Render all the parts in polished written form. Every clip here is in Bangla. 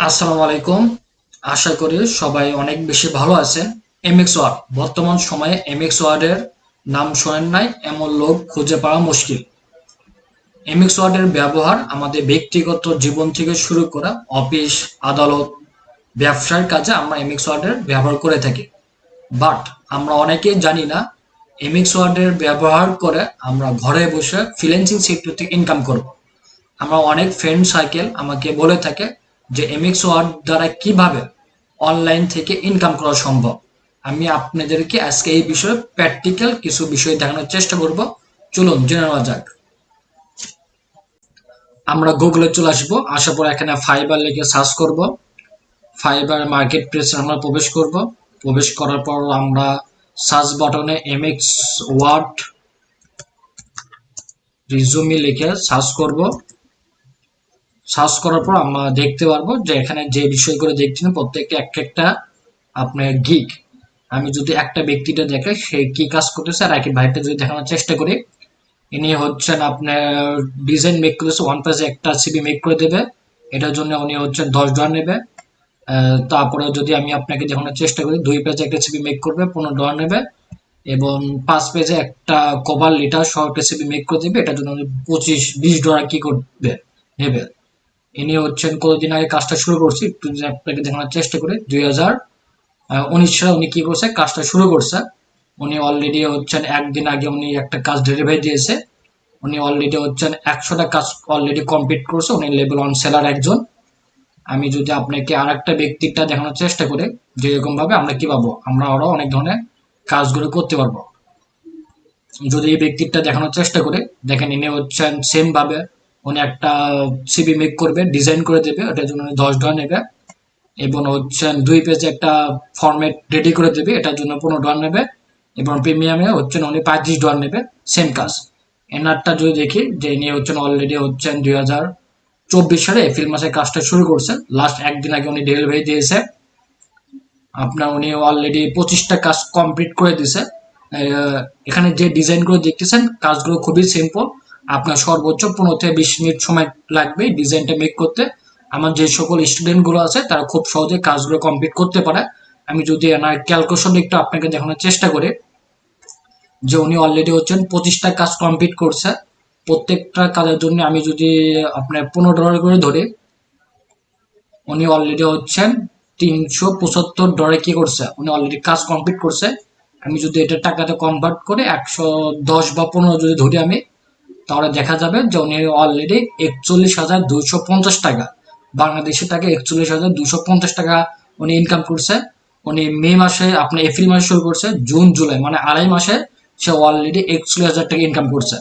আসসালামু আলাইকুম। আশা করি সবাই অনেক বেশি ভালো আছেন। এমএক্স ওয়ার্ড বর্তমান সময়ে এমএক্স ওয়ার্ডের নাম শোনেন নাই এমন লোক খুঁজে পাওয়া মুশকিল। এমএক্স ওয়ার্ডের ব্যবহার আমাদের ব্যক্তিগত জীবন থেকে শুরু করা অফিস, আদালত, ব্যবসার কাজে আমরা এমএক্স ওয়ার্ডের ব্যবহার করে থাকি। বাট আমরা অনেকেই জানি না এমএক্স ওয়ার্ডের ব্যবহার করে আমরা ঘরে বসে ফ্রিল্যান্সিং সেক্টর থেকে ইনকাম করব। আমার অনেক ফ্রেন্ড সার্কেল আমাকে বলে থাকে যে এমএক্স ওয়ার্ড দ্বারা কিভাবে অনলাইন থেকে ইনকাম করা সম্ভব। আমি আপনাদেরকে আজকে এই বিষয়ে প্র্যাকটিক্যাল কিছু বিষয় দেখানোর চেষ্টা করব। চলুন জেনে নেওয়া যাক। আমরা গুগলে চলে আসবো, আসার পর এখানে ফাইবার লিখে সার্চ করব। ফাইবার মার্কেট প্লেসে আমরা প্রবেশ করব। প্রবেশ করার পর আমরা সার্চ বাটনে এমএক্স ওয়ার্ড রিজুমি লিখে সার্চ করব। সার্চ করার পর আমরা দেখতে পারবো যে এখানে যে বিষয়গুলো দেখছেন প্রত্যেকটা একটা আপনার গিগ। আমি যদি একটা ব্যক্তিটা দেখে সে কি কাজ করতেছে আর একই ভাইটা যদি দেখানোর চেষ্টা করি, ইনি হচ্ছেন আপনার ডিজাইন মেক করেছে, ওয়ান পেজে একটা সিবি মেক করে দেবে। এটার জন্য উনি হচ্ছেন $10 নেবে। তারপরে যদি আমি আপনাকে দেখানোর চেষ্টা করি, 2 পেজে একটা সিবি মেক করবে, $15 নেবে। এবং 5 পেজে একটা কভার লিটার সহ একটা সিবি মেক করে দেবে, এটার জন্য উনি $25-20 কি করবে নেবে। ইনি হচ্ছেন কতদিন আগে কাজটা শুরু করছি, একটু যদি আপনাকে দেখানোর চেষ্টা করি, 2019 সালে উনি কি করছে, কাজটা শুরু করছে। উনি অলরেডি হচ্ছেন একদিন আগে উনি একটা কাজ ডেলিভারি দিয়েছে। উনি অলরেডি হচ্ছেন 100টা কাজ অলরেডি কমপ্লিট করছে। উনি লেভেল 1 সেলার একজন। আমি যদি আপনাকে আর একটা ব্যক্তিটা দেখানোর চেষ্টা করি, যে এরকম ভাবে আমরা কি পাবো, আমরা আরো অনেক ধরনের কাজগুলো করতে পারবো। যদি এই ব্যক্তিটা দেখানোর চেষ্টা করে, দেখেন ইনি হচ্ছেন সেম ভাবে উনি একটা সিবি মেক করবে, ডিজাইন করে দেবে, ওটার জন্য উনি $10 নেবে। এবং হচ্ছেন 2 পেজে একটা ফরম্যাট রেডি করে দেবে, এটার জন্য $15 নেবে। এবং প্রিমিয়ামে হচ্ছেন উনি $25 নেবে, সেম কাজ। এনারটা যদি দেখি যে ইনি হচ্ছেন অলরেডি হচ্ছেন 2024 সালে এপ্রিল মাসে কাজটা শুরু করছেন, লাস্ট একদিন আগে উনি ডেলিভারি দিয়েছে। আপনার উনি অলরেডি 25টা কাজ কমপ্লিট করে দিছে। এখানে যে ডিজাইনগুলো দেখতেছেন কাজগুলো খুবই সিম্পল। আপনার সর্বোচ্চ 15 থেকে 20 মিনিট সময় লাগবে ডিজাইনটা মেক করতে। আমার যে সকল স্টুডেন্ট গুলো আছে তারা খুব সহজে কাজগুলো কমপ্লিট করতে পারে। আমি যদি এনার ক্যালকুলেশন একটু আপনাকে দেখানোর চেষ্টা করি, যে উনি অলরেডি হচ্ছেন 25টা কাজ কমপ্লিট করছে। প্রত্যেকটা কাজের জন্য আমি যদি আপনার $15 করে ধরি, উনি অলরেডি হচ্ছেন $375 কি করছে, উনি অলরেডি কাজ কমপ্লিট করছে। আমি যদি এটা টাকাতে কনভার্ট করে 110 বা 15 যদি ধরি আমি, তাহলে দেখা যাবে যে উনি অলরেডি 41,250 টাকা, বাংলাদেশি টাকা 41,250 টাকা উনি ইনকাম করছে। উনি মে মাসে আপনার এপ্রিল মাসে শুরু করছে, জুন জুলাই মানে 2.5 মাসে সে অলরেডি 41,000 টাকা ইনকাম করছে।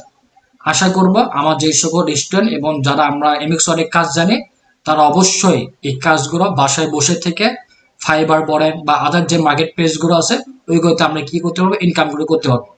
আশা করব আমার যে সকল স্টুডেন্ট এবং যারা আমরা এমএক্স অনেক কাজ জানি, তারা অবশ্যই এই কাজগুলো বাসায় বসে থেকে ফাইবার বলেন বা আদার যে মার্কেট প্লেস গুলো আছে ওইগুলোতে আমরা কি করতে পারবো, ইনকাম গুলো করতে পারবো।